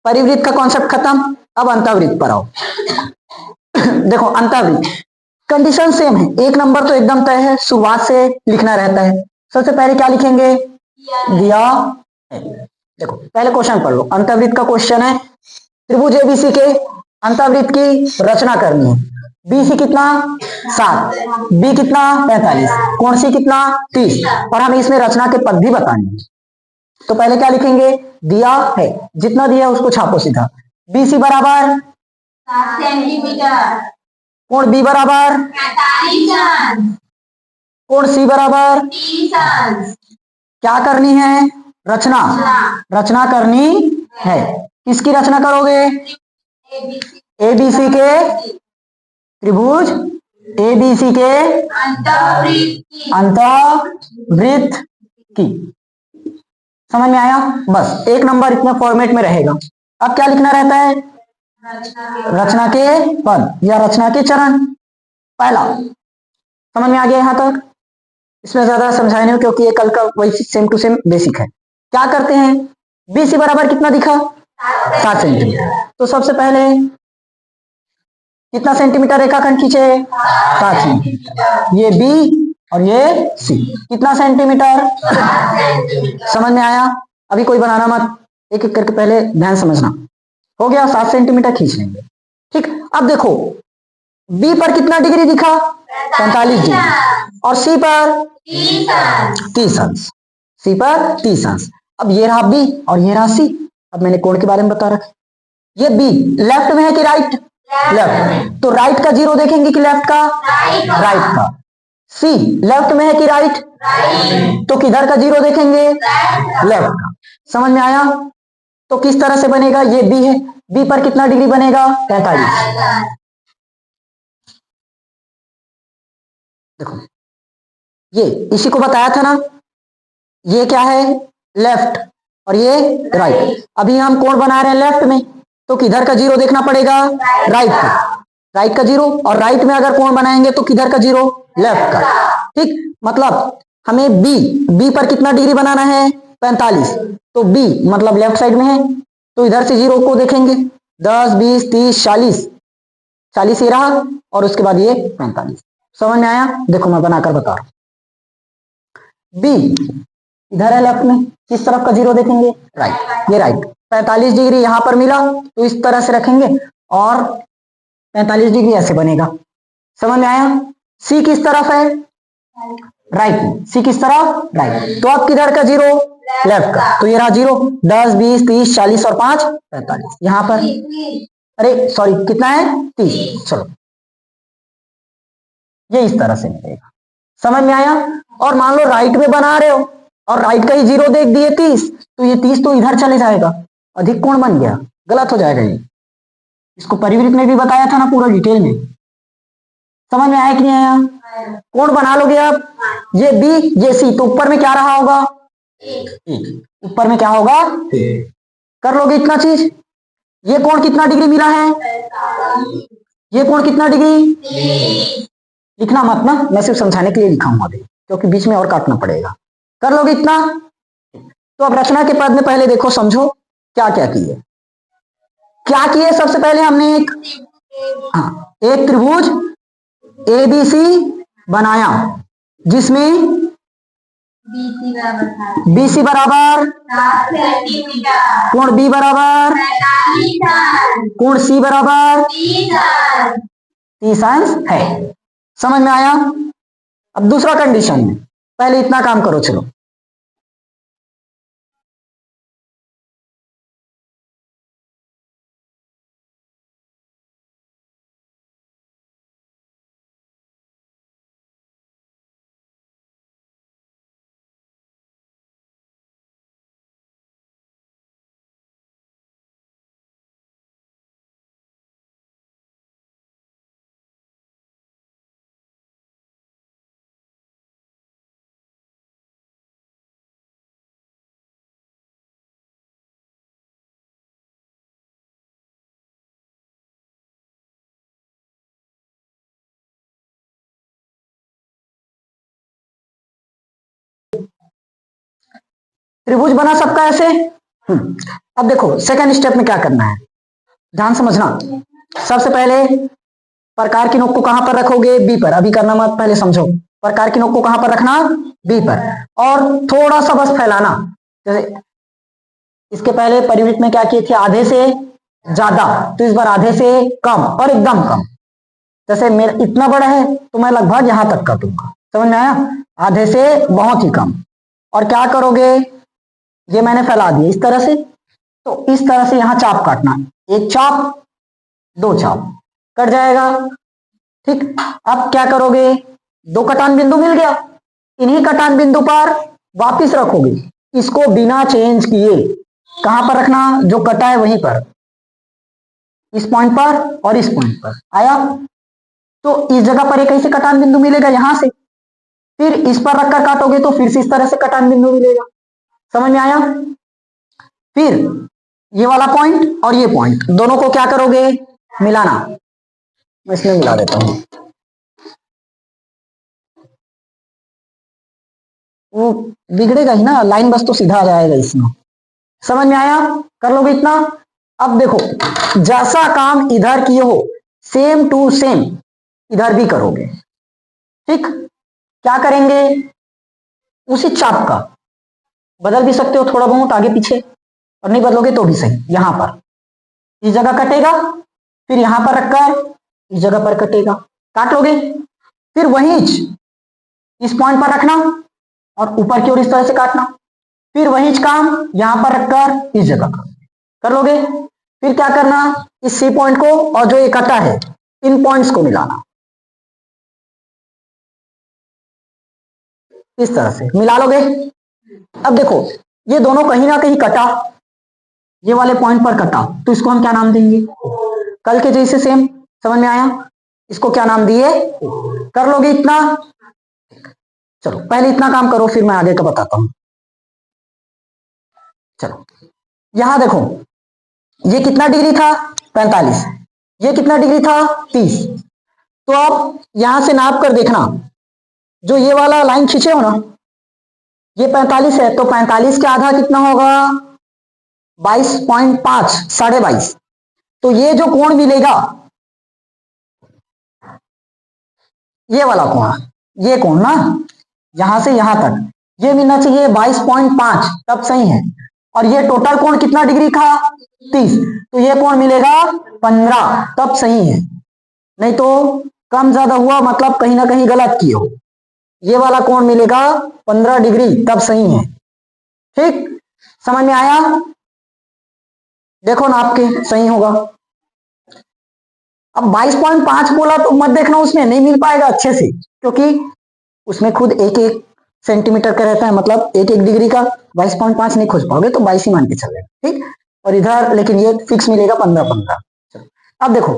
परिवृत्त का कॉन्सेप्ट खत्म, अब अंतःवृत्त पर आओ। देखो अंतःवृत्त कंडीशन सेम है, एक नंबर तो एकदम तय है, शुरुआत से लिखना रहता है। सबसे पहले क्या लिखेंगे, दिया है। देखो पहले क्वेश्चन पढ़ लो, अंतःवृत्त का क्वेश्चन है, त्रिभुज एबीसी के अंतःवृत्त की रचना करनी है। बीसी कितना 7, बी कितना 45, कोण सी कितना 30, और हमें इसमें रचना के पद भी बताने हैं। तो पहले क्या लिखेंगे, दिया है, जितना दिया है उसको छापो सीधा। बीसी बराबर 7 सेंटीमीटर, कोण बी बराबर 45 अंश, कोण सी बराबर 30 अंश। क्या करनी है, रचना, रचना करनी है। किसकी रचना करोगे, एबीसी के, त्रिभुज एबीसी के अंतःवृत्त की। समझ में आया, बस एक नंबर इतने फॉर्मेट में रहेगा। अब क्या लिखना रहता है, रचना के पद या रचना के चरण। पहला समझ में आ गया यहां तक, इसमें ज्यादा समझाए नहीं क्योंकि ये कल का वही सेम टू सेम बेसिक है। क्या करते हैं, बीसी बराबर कितना दिखा 7 सेंटीमीटर, तो सबसे पहले कितना सेंटीमीटर रेखाखंड खींचे 7 सेंटीमीटर, ये बी और ये सी कितना सेंटीमीटर। समझ में आया, अभी कोई बनाना मत, एक एक करके पहले ध्यान समझना। हो गया, 7 सेंटीमीटर खींच लेंगे। ठीक, अब देखो बी पर कितना डिग्री दिखा 45 डिग्री और सी पर 30 अंश, सी पर 30 अंश। अब ये रहा बी और ये रहा सी। अब मैंने कोण के बारे में बता रखा, ये बी लेफ्ट में है कि राइट, लेफ्ट, तो राइट का जीरो देखेंगे कि लेफ्ट का, राइट का। सी लेफ्ट में है कि राइट, तो किधर का जीरो देखेंगे, लेफ्ट का। समझ में आया, तो किस तरह से बनेगा, ये बी है, बी पर कितना डिग्री बनेगा 45। देखो ये इसी को बताया था ना, ये क्या है लेफ्ट और ये राइट। अभी हम कोण बना रहे हैं लेफ्ट में, तो किधर का जीरो देखना पड़ेगा, राइट का, राइट का जीरो। और राइट में अगर कोण बनाएंगे तो किधर का जीरो, लेफ्ट का। ठीक, मतलब हमें बी पर कितना डिग्री बनाना है 45, तो बी मतलब लेफ्ट साइड में है, तो इधर से जीरो को देखेंगे 10 20 30 40, 40 ये रहा और उसके बाद ये 45। समझ में आया, देखो मैं बनाकर बता रहा हूं, बी इधर है लेफ्ट में, किस तरफ का जीरो देखेंगे, राइट, ये राइट। 45 डिग्री यहां पर मिला तो इस तरह से रखेंगे और 45 डिग्री ऐसे बनेगा। समझ में आया, सी किस तरफ है, राइट, सी किस तरफ, राइट, तो अब किधर का जीरो, लेफ्ट का, तो ये रहा जीरो 10 20 30 40 और 5 45 यहां पर, अरे सॉरी कितना है 30। चलो ये इस तरह से मिलेगा। समझ में आया, और मान लो राइट में बना रहे हो और राइट का ही जीरो देख दिए 30, तो ये 30 तो इधर चले जाएगा, अधिक कोण बन गया, गलत हो जाएगा ये। इसको परिवृत्त में भी बताया था ना पूरा डिटेल में। समझ में आया कि नहीं आया, कोण बना लोगे अब, ये बी ये सी, तो ऊपर में क्या रहा होगा, ऊपर में क्या होगा, कर लोगे इतना चीज। ये कोण कितना डिग्री मिला है, ये कोण कितना डिग्री, लिखना मत ना, मैं सिर्फ समझाने के लिए लिखा हूं अभी, क्योंकि बीच में और काटना पड़ेगा। कर लोगे इतना, तो अब रचना के पद में पहले देखो समझो क्या क्या किए, क्या किए। सबसे पहले हमने एक त्रिभुज एबीसी बनाया जिसमें बीसी बराबर कोण बी बराबर कोण सी बराबर 30 अंश है। समझ में आया, अब दूसरा कंडीशन में पहले इतना काम करो, चलो त्रिभुज बना सबका ऐसे, अब देखो सेकंड स्टेप में क्या करना है, ध्यान समझना। सबसे पहले प्रकार की नोक को कहां पर रखोगे, बी पर। अभी करना मत, पहले समझो। प्रकार की नोक को कहां पर रखना, बी पर। और थोड़ा सा बस फैलाना। जैसे इसके पहले परिवृत्त में क्या किए थे, आधे से ज्यादा, तो इस बार आधे से कम और एकदम कम। जैसे मेरा इतना बड़ा है तो मैं लगभग यहां तक कर दूंगा, समझ में आया, आधे से बहुत ही कम। और क्या करोगे, ये मैंने फैला दिया इस तरह से, तो इस तरह से यहां चाप काटना, एक चाप दो चाप कट जाएगा। ठीक, अब क्या करोगे, दो कटान बिंदु मिल गया, इन्हीं कटान बिंदु पर वापिस रखोगे, इसको बिना चेंज किए। कहां पर रखना, जो कटा है वहीं पर, इस पॉइंट पर और इस पॉइंट पर आया। तो इस जगह पर एक ऐसे कटान बिंदु मिलेगा यहां से, फिर इस पर रखकर काटोगे तो फिर से इस तरह से कटान बिंदु मिलेगा, समझ में आया। फिर ये वाला पॉइंट और ये पॉइंट दोनों को क्या करोगे, मिलाना। मैं इसमें मिला देता हूं, वो बिगड़ेगा ही ना, लाइन बस तो सीधा आ जाएगा इसमें, समझ में आया, कर लोगे इतना। अब देखो जैसा काम इधर किए हो सेम टू सेम इधर भी करोगे। ठीक, क्या करेंगे, उसी चाप का बदल भी सकते हो थोड़ा बहुत आगे पीछे, और नहीं बदलोगे तो भी सही। यहां पर इस जगह कटेगा, फिर यहां पर रखकर इस जगह पर कटेगा, काट लोगे। फिर वहीं इस पॉइंट पर रखना और ऊपर की ओर इस तरह से काटना, फिर वहीं काम यहां पर रखकर इस जगह कर लोगे। फिर क्या करना, इस सी पॉइंट को और जो ये कटा है इन पॉइंट्स को मिलाना, इस तरह से मिला लोगे। अब देखो ये दोनों कहीं ना कहीं कटा, ये वाले पॉइंट पर कटा, तो इसको हम क्या नाम देंगे, कल के जैसे सेम, समझ में आया। इसको क्या नाम दिए, कर लोगे इतना। चलो पहले इतना काम करो, फिर मैं आगे का बताता हूं। चलो यहां देखो, ये कितना डिग्री था 45, ये कितना डिग्री था 30। तो आप यहां से नाप कर देखना, जो ये वाला लाइन खींचे हो ना, ये 45 है, तो 45 के आधा कितना होगा 22.5, 22.5। तो ये जो कोण मिलेगा, ये वाला कोण, ये कोण ना यहां से यहां तक ये मिलना चाहिए 22.5, तब सही है। और ये टोटल कोण कितना डिग्री का 30, तो ये कोण मिलेगा 15, तब सही है। नहीं तो कम ज्यादा हुआ मतलब कहीं ना कहीं गलत किए हो। ये वाला कोण मिलेगा 15 डिग्री, तब सही है। ठीक, समझ में आया, देखो ना आपके सही होगा। अब 22.5 बोला तो मत देखना, उसमें नहीं मिल पाएगा अच्छे से, क्योंकि उसमें खुद एक एक सेंटीमीटर का रहता है, मतलब एक एक डिग्री का 22.5 नहीं खोज पाओगे, तो 22 ही मान के चलेगा। ठीक, और इधर लेकिन ये फिक्स मिलेगा 15-15। अब देखो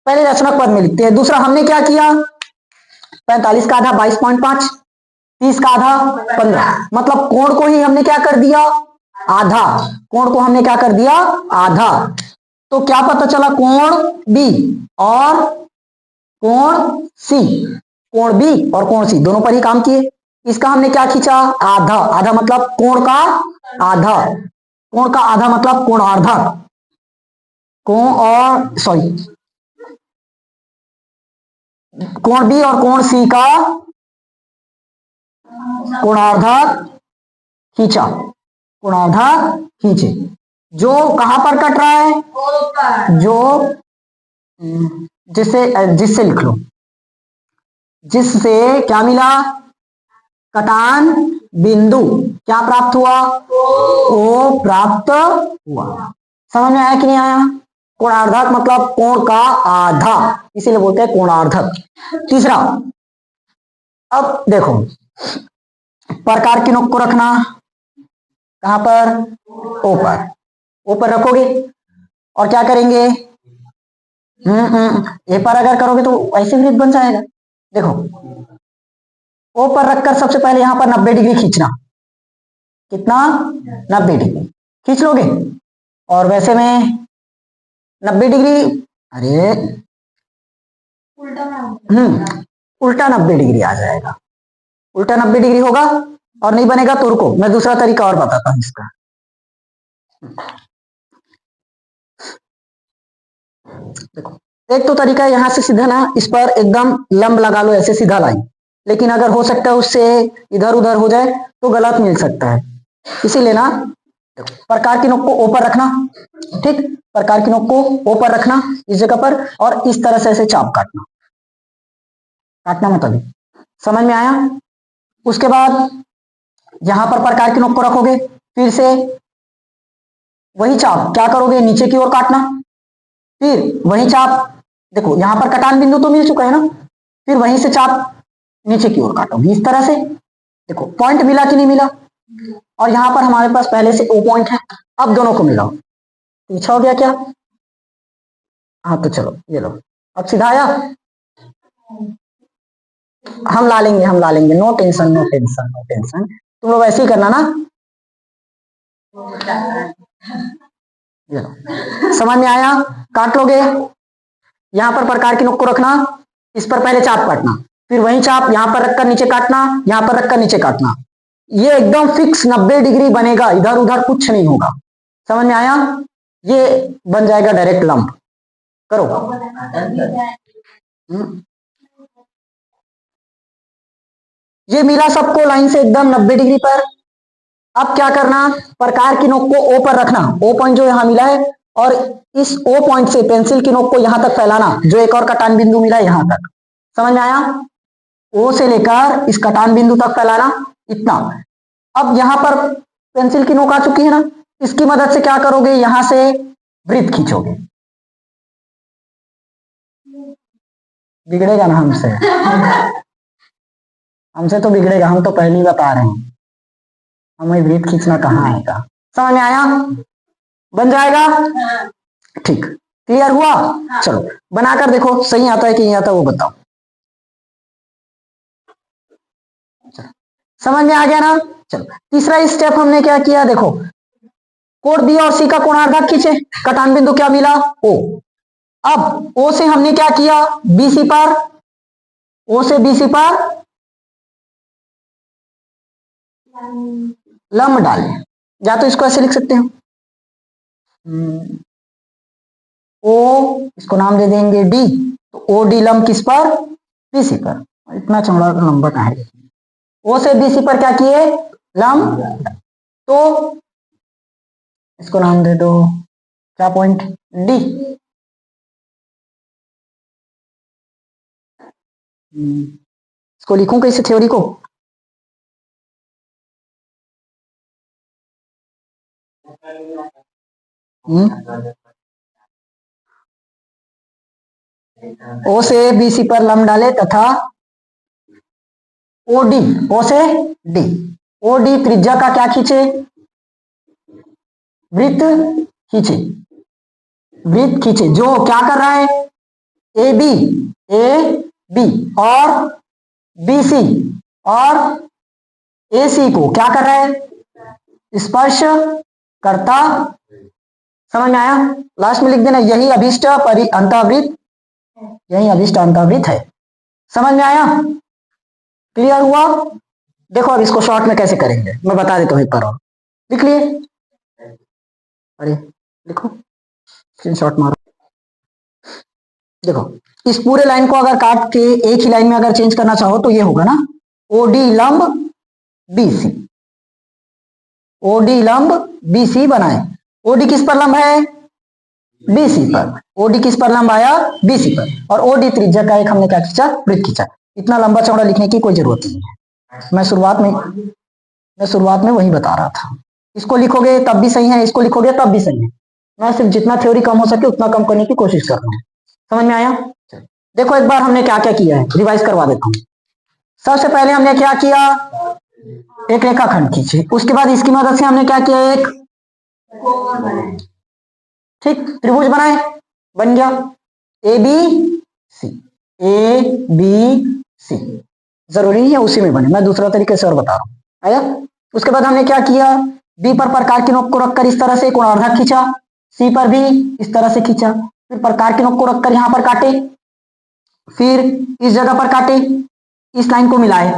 पहले रचनाक पद में लिखते हैं। दूसरा हमने क्या किया, 45 का आधा 22.5, 30 का आधा 15, मतलब कोण को ही हमने क्या कर दिया, आधा। कोण को हमने क्या कर दिया, आधा। तो क्या पता चला, कोण बी और कोण सी, कोण बी और कोण सी दोनों पर ही काम किए। इसका हमने क्या खींचा, आधा। आधा मतलब कोण का आधा, कोण का आधा मतलब कोणार्धक, कोण और सॉरी कोण बी और कोण सी का कोणार्धक खींचा, कोणार्धक खींचे। जो कहां पर कट रहा है, जो जिससे लिख लो, जिससे क्या मिला, कटान बिंदु क्या प्राप्त हुआ, ओ प्राप्त हुआ। समझ में आया कि नहीं आया। कोणार्धक मतलब कोण का आधा, इसीलिए बोलते हैं कोणार्धक। तीसरा, अब देखो प्रकार की नोक को रखना कहां पर, ओ पर, ओ पर रखोगे और क्या करेंगे, ए पर अगर करोगे तो ऐसे वृत्त बन जाएगा। देखो ओ पर रखकर सबसे पहले यहां पर 90 डिग्री खींचना, कितना 90 डिग्री खींच लोगे। और वैसे में 90 डिग्री, अरे उल्टा 90 डिग्री आ जाएगा, उल्टा 90 डिग्री होगा। और नहीं बनेगा तो रुको, मैं दूसरा तरीका और बताता हूं इसका। देखो, एक तो तरीका है यहाँ से सीधा ना इस पर एकदम लंब लगा लो, ऐसे सीधा लाइन, लेकिन अगर हो सकता है उससे इधर उधर हो जाए तो गलत मिल सकता है। इसीलिए ना प्रकार की नोक को ऊपर रखना, ठीक, प्रकार की नोक को ऊपर रखना इस जगह पर, और इस तरह से ऐसे चाप काटना, काटना मत अभी, समझ में आया? उसके बाद यहां पर प्रकार की नोक को रखोगे, फिर से वही चाप क्या करोगे, नीचे की ओर काटना, फिर वही चाप, देखो यहां पर कटान बिंदु तो मिल चुका है ना, फिर वहीं से चाप नीचे की ओर काटोगे इस तरह से। देखो पॉइंट मिला कि नहीं मिला, और यहां पर हमारे पास पहले से ओ पॉइंट है, अब दोनों को मिलाओ, पीछा हो गया क्या? हाँ तो चलो ये लो, अब सीधा आया, हम ला लेंगे, हम ला लेंगे, no tension no tension no tension, तुम लोग ऐसे ही करना ना। ये लो, समझ में आया? काट लोगे, यहां पर प्रकार की नोक को रखना, इस पर पहले चाप काटना, फिर वही चाप यहां पर रखकर नीचे काटना, यहां पर रखकर नीचे काटना, ये एकदम फिक्स 90 डिग्री बनेगा, इधर उधर कुछ नहीं होगा, समझ में आया? ये बन जाएगा डायरेक्ट लंब। करो। ये मिला सबको लाइन से एकदम 90 डिग्री पर। अब क्या करना, प्रकार की नोक को ओ पर रखना, ओ पॉइंट जो यहां मिला है, और इस ओ पॉइंट से पेंसिल की नोक को यहां तक फैलाना, जो एक और कटान बिंदु मिला है यहां तक, समझ में आया? ओ से लेकर इस कटान बिंदु तक फैलाना, इतना। अब यहां पर पेंसिल की नोक आ चुकी है ना, इसकी मदद से क्या करोगे, यहां से वृत्त खींचोगे, बिगड़ेगा ना हमसे? हमसे तो बिगड़ेगा, हम तो पहले ही बता रहे हैं, हमें वृत्त खींचना कहाँ आएगा, समझ में आया? बन जाएगा, ठीक, क्लियर हुआ? चलो बनाकर देखो सही आता है कि नहीं आता वो बताओ, समझ में आ गया ना? चलो तीसरा स्टेप हमने क्या किया, देखो कोण बी और सी का कोणार्धक खींचे, कटान बिंदु क्या मिला, ओ। अब ओ से हमने क्या किया, बीसी पर, ओ से बीसी पर लंब डाले, या तो इसको ऐसे लिख सकते हो, ओ इसको नाम दे देंगे डी, तो ओ डी लंब किस पर, बीसी पर, इतना चौड़ा लंबा कहाँ है, ओ से बीसी पर क्या किए, लंब, तो इसको नाम दे दो क्या पॉइंट, डी। इसको लिखूं कैसे थ्योरी को, ओ से बीसी पर लंब डाले तथा ओडी, ओ से डी, ओडी त्रिज्या का क्या खींचे, वृत्त खींचे, वृत्त खींचे, जो क्या कर रहा है, ए बी और बी सी और ए सी को क्या कर रहा है, स्पर्श करता, समझ में आया? लास्ट में लिख देना यही अभिष्ट अंतःवृत्त, यही अभिष्ट अंतःवृत्त है, समझ में आया? क्लियर हुआ? देखो अब इसको शॉर्ट में कैसे करेंगे मैं बता देता हूं एक बार और, लिख लिए, अरे लिखो, स्क्रीनशॉट मारो, देखो इस पूरे लाइन को अगर काट के एक ही लाइन में अगर चेंज करना चाहो तो ये होगा ना, ओडी लंब बीसी, ओडी लंब बीसी बनाए, ओडी किस पर लंब है, बीसी पर, ओडी किस पर लंब आया, बीसी पर, और ओडी त्रिज्या का एक हमने क्या खींचा, वृत्त खींचा, इतना लंबा चौड़ा लिखने की कोई जरूरत नहीं है, मैं शुरुआत में वही बता रहा था, इसको लिखोगे तब भी सही है, इसको लिखोगे तब भी सही है, मैं सिर्फ जितना थ्योरी कम हो सके उतना कम करने की कोशिश कर रहा हूँ, समझ में आया? देखो एक बार हमने क्या क्या किया है, रिवाइज करवा देता हूँ। सबसे पहले हमने क्या किया, एक रेखाखंड खींचे, उसके बाद इसकी मदद से हमने क्या किया, एक ठीक त्रिभुज बनाए, बन गया ए बी सी, जरूरी नहीं है उसी में बने, मैं दूसरा तरीके से और बता रहा हूँ, आया? उसके बाद हमने क्या किया, बी पर प्रकार की नोक को रखकर इस तरह से कोणार्धक खींचा, सी पर भी इस तरह से खींचा, फिर प्रकार की नोक को रखकर यहां पर काटे, फिर इस जगह पर काटे, इस लाइन को मिलाए,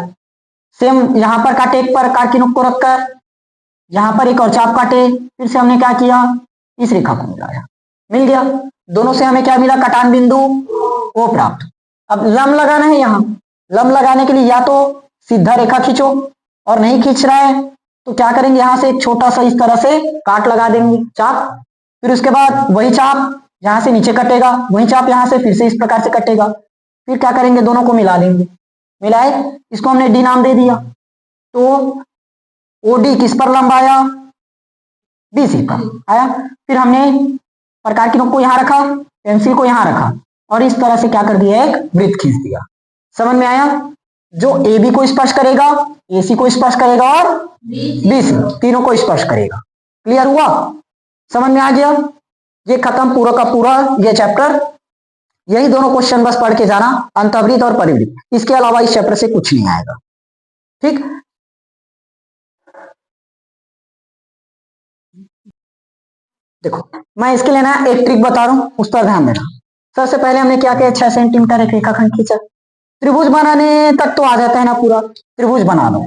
सेम यहां पर काटे एक प्रकार की नोक को रखकर, यहां पर एक और चाप काटे, फिर से हमने क्या किया, इस रेखा को मिलाया, मिल गया, दोनों से हमें क्या मिला, कटान बिंदु ओ प्राप्त। अब लंब लगाना है, यहाँ लंब लगाने के लिए या तो सीधा रेखा खींचो, और नहीं खींच रहा है तो क्या करेंगे, यहां से एक छोटा सा इस तरह से काट लगा देंगे चाप, फिर उसके बाद वही चाप यहां से नीचे कटेगा, वही चाप यहां से फिर से इस प्रकार से कटेगा, फिर क्या करेंगे, दोनों को मिला देंगे, मिलाए, इसको हमने डी नाम दे दिया। तो ओडी किस पर लंब आया, बीसी पर आया। फिर हमने प्रकार की नोक को यहां रखा, पेंसिल को यहां रखा, और इस तरह से क्या कर दिया, एक वृत्त खींच दिया। समझ में आया, जो ए बी को स्पर्श करेगा, ए सी को स्पर्श करेगा, और बी सी तीनों को स्पर्श करेगा। क्लियर हुआ, समझ में आ गया। ये खत्म पूरा का पूरा ये चैप्टर। यही दोनों क्वेश्चन बस पढ़ के जाना, अंतर्वृत्त और परिवृत्त, इसके अलावा इस चैप्टर से कुछ नहीं आएगा। ठीक, देखो मैं इसके लिए ना एक ट्रिक बता रहा हूं, उस पर ध्यान देना। सबसे पहले हमने क्या किया, 6 सेंटीमीटर एक रेखाखंड खींचा, त्रिभुज बनाने तक तो आ जाता है ना, पूरा त्रिभुज बना दो।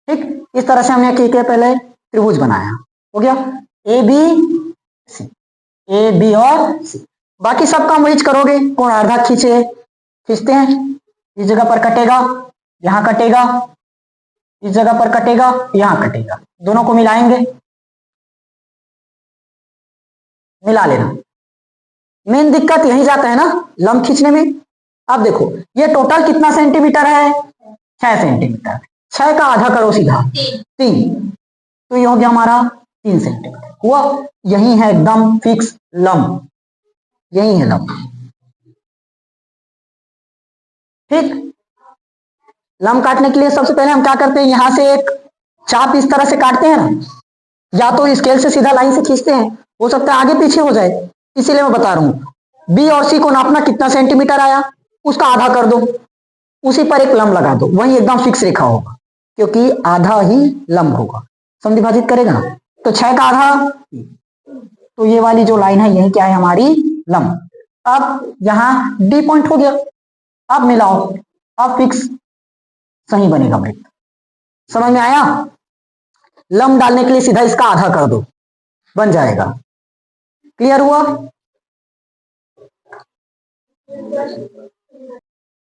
ठीक, इस तरह से हमने क्या किया, पहले त्रिभुज बनाया, हो गया, A B C, A B और सी। बाकी सब काम वही करोगे, कोण अर्धा खींचते हैं, इस जगह पर कटेगा, यहां कटेगा, इस जगह पर कटेगा, यहां कटेगा, दोनों को मिलाएंगे, मिला लेना। मेन दिक्कत यही जाता है ना, लंब खींचने में। अब देखो ये टोटल कितना सेंटीमीटर है, 6 सेंटीमीटर, 6 का आधा करो सीधा 3, तो ये हो गया हमारा 3 सेंटीमीटर हुआ। यही है एकदम फिक्स लंब, यही है लंब। ठीक, लंब काटने के लिए सबसे पहले हम क्या करते हैं, यहां से एक चाप इस तरह से काटते हैं ना, या तो स्केल से सीधा लाइन से खींचते हैं, हो सकता है आगे पीछे हो जाए, इसीलिए मैं बता रहा हूं। बी और सी को नापना कितना सेंटीमीटर आया, उसका आधा कर दो, उसी पर एक लंब लगा दो, वही एकदम फिक्स रेखा होगा, क्योंकि आधा ही लंब होगा, समविभाजित करेगा ना। तो 6 का आधा, तो ये वाली जो लाइन है यही क्या है, हमारी लंब। अब यहां डी पॉइंट हो गया, अब मिलाओ, अब फिक्स सही बनेगा वृत्त। समझ में आया, लंब डालने के लिए सीधा इसका आधा कर दो, बन जाएगा। क्लियर हुआ।